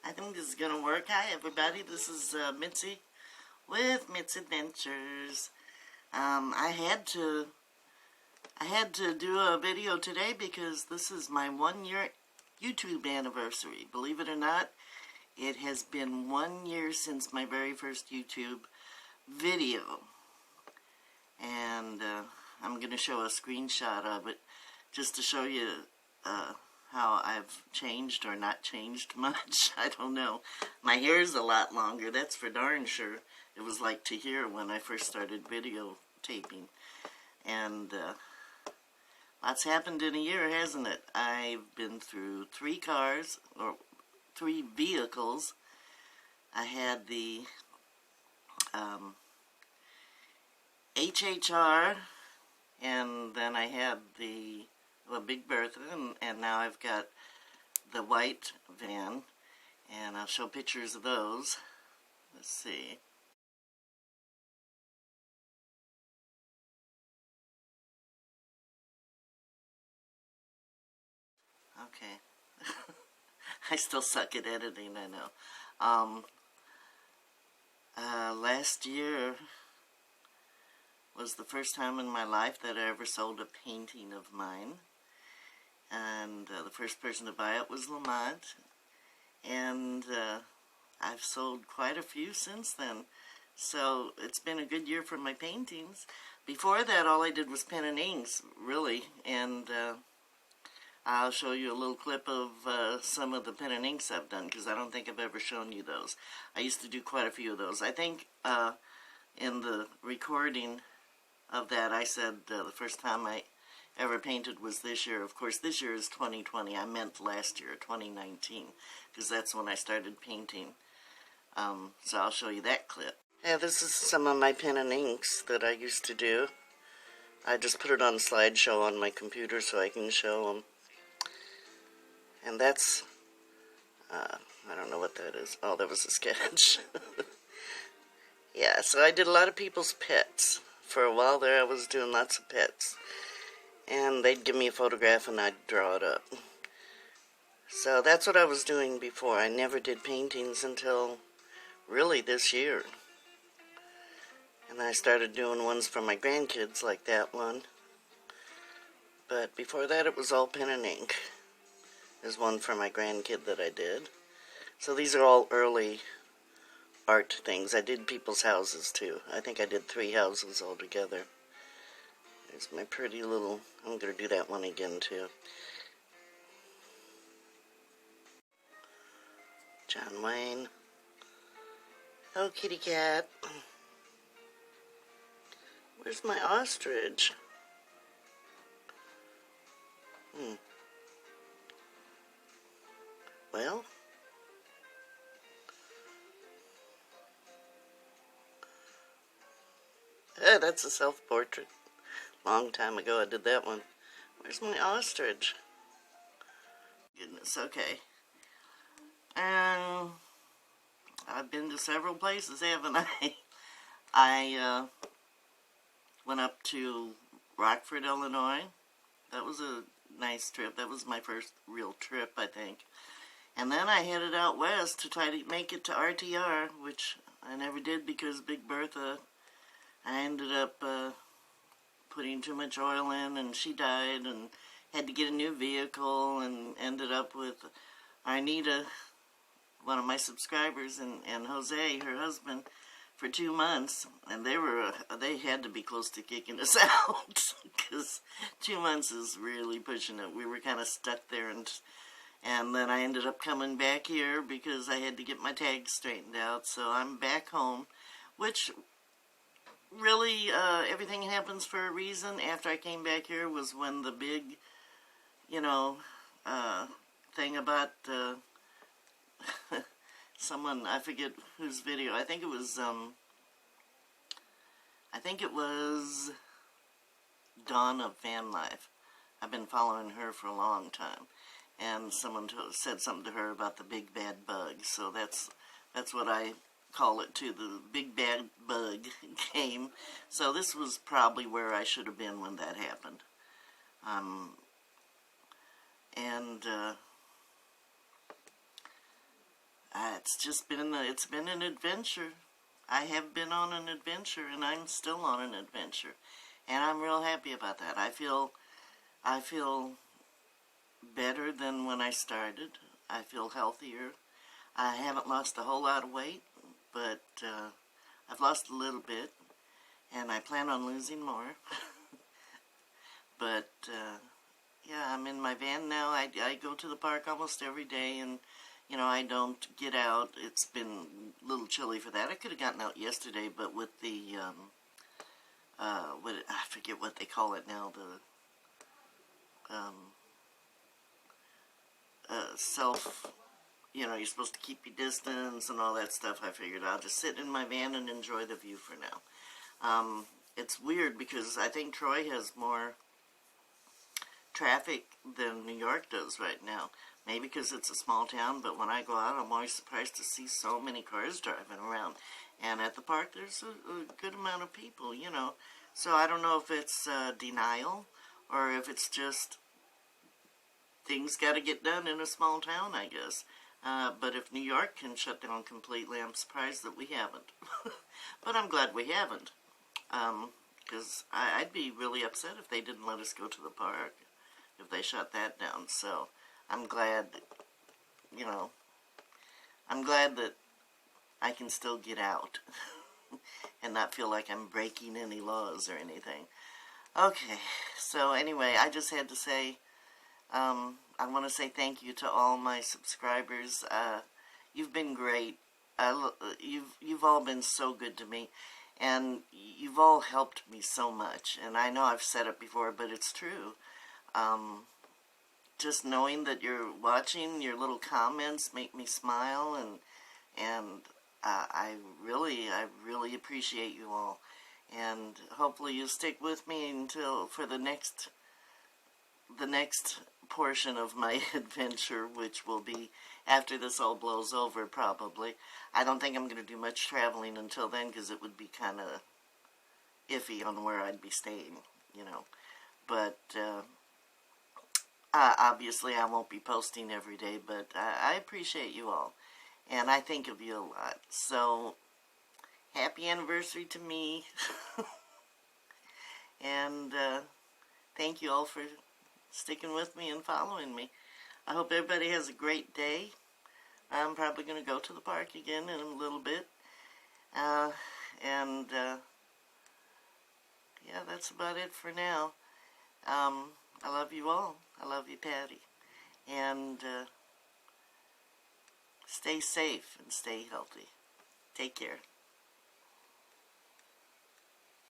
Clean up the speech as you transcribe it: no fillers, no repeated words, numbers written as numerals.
I think this is going to work. Hi, everybody. This is Mitzi with Mit's Adventures. I had to do a video today because this is my 1-year YouTube anniversary. Believe it or not, it has been 1 year since my very first YouTube video. And I'm going to show a screenshot of it just to show you how I've changed or not changed much. I don't know. My hair's a lot longer, that's for darn sure. It was like to here when I first started videotaping. And lots happened in a year, hasn't it? I've been through 3 cars, or 3 vehicles. I had the HHR, and then I had the Big Bertha, and now I've got the white van, and I'll show pictures of those. Let's see. Okay. I still suck at editing, I know. Last year was the first time in my life that I ever sold a painting of mine. And the first person to buy it was Lamont. And I've sold quite a few since then. So it's been a good year for my paintings. Before that, all I did was pen and inks, really. And I'll show you a little clip of some of the pen and inks I've done, because I don't think I've ever shown you those. I used to do quite a few of those. I think in the recording of that, I said the first time I ever painted was this year. Of course, this year is 2020. I meant last year, 2019, because that's when I started painting. So I'll show you that clip. Yeah, this is some of my pen and inks that I used to do. I just put it on slideshow on my computer so I can show them. And that's, I don't know what that is. Oh, that was a sketch. Yeah, so I did a lot of people's pets. For a while there, I was doing lots of pets. And they'd give me a photograph and I'd draw it up. So that's what I was doing before. I never did paintings until really this year. And I started doing ones for my grandkids, like that one. But before that, it was all pen and ink. There's one for my grandkid that I did. So these are all early art things. I did people's houses too. I think I did 3 houses altogether. There's my pretty little, I'm going to do that one again too. John Wayne. Oh, kitty cat. Where's my ostrich? Well, that's a self-portrait. Long time ago I did that one. Where's my ostrich? Goodness, okay. And I've been to several places, haven't I? I went up to Rockford, Illinois. That was a nice trip. That was my first real trip, I think. And then I headed out west to try to make it to RTR, which I never did because Big Bertha, I ended up putting too much oil in, and she died, and had to get a new vehicle, and ended up with Arnita, one of my subscribers, and Jose, her husband, for 2 months, and they had to be close to kicking us out, because 2 months is really pushing it. We were kind of stuck there, and then I ended up coming back here because I had to get my tags straightened out, so I'm back home, which really, everything happens for a reason. After I came back here was when the big, thing about, someone, I forget whose video, I think it was Dawn of Van Life. I've been following her for a long time. And someone said something to her about the big bad bug. So that's what I call it too. The big bad bug came. So this was probably where I should have been when that happened. it's been an adventure. I have been on an adventure, and I'm still on an adventure, and I'm real happy about that. I feel better than when I started. I feel healthier. I haven't lost a whole lot of weight, but I've lost a little bit, and I plan on losing more. But yeah, I'm in my van now. I go to the park almost every day, and you know, I don't get out. It's been a little chilly for that. I could have gotten out yesterday, but with the I forget what they call it now, the self, you know, you're supposed to keep your distance and all that stuff. I figured I'll just sit in my van and enjoy the view for now. It's weird because I think Troy has more traffic than New York does right now. Maybe because it's a small town, but when I go out, I'm always surprised to see so many cars driving around. And at the park, there's a good amount of people, you know. So I don't know if it's denial or if it's just things got to get done in a small town, I guess. But if New York can shut down completely, I'm surprised that we haven't. But I'm glad we haven't. Because I'd be really upset if they didn't let us go to the park, if they shut that down. So I'm glad, you know, I'm glad that I can still get out and not feel like I'm breaking any laws or anything. Okay, so anyway, I just had to say, I want to say thank you to all my subscribers. You've been great. You've all been so good to me, and you've all helped me so much. And I know I've said it before, but it's true. Just knowing that you're watching, your little comments make me smile, and I really appreciate you all. And hopefully you stick with me until for the next portion of my adventure, which will be after this all blows over, probably. I don't think I'm going to do much traveling until then, because it would be kind of iffy on where I'd be staying, you know. But obviously I won't be posting every day, but I appreciate you all, and I think of you a lot. So, happy anniversary to me, and thank you all for sticking with me and following me. I hope everybody has a great day. I'm probably going to go to the park again in a little bit. And yeah, that's about it for now. I love you all. I love you, Patty. And stay safe and stay healthy. Take care.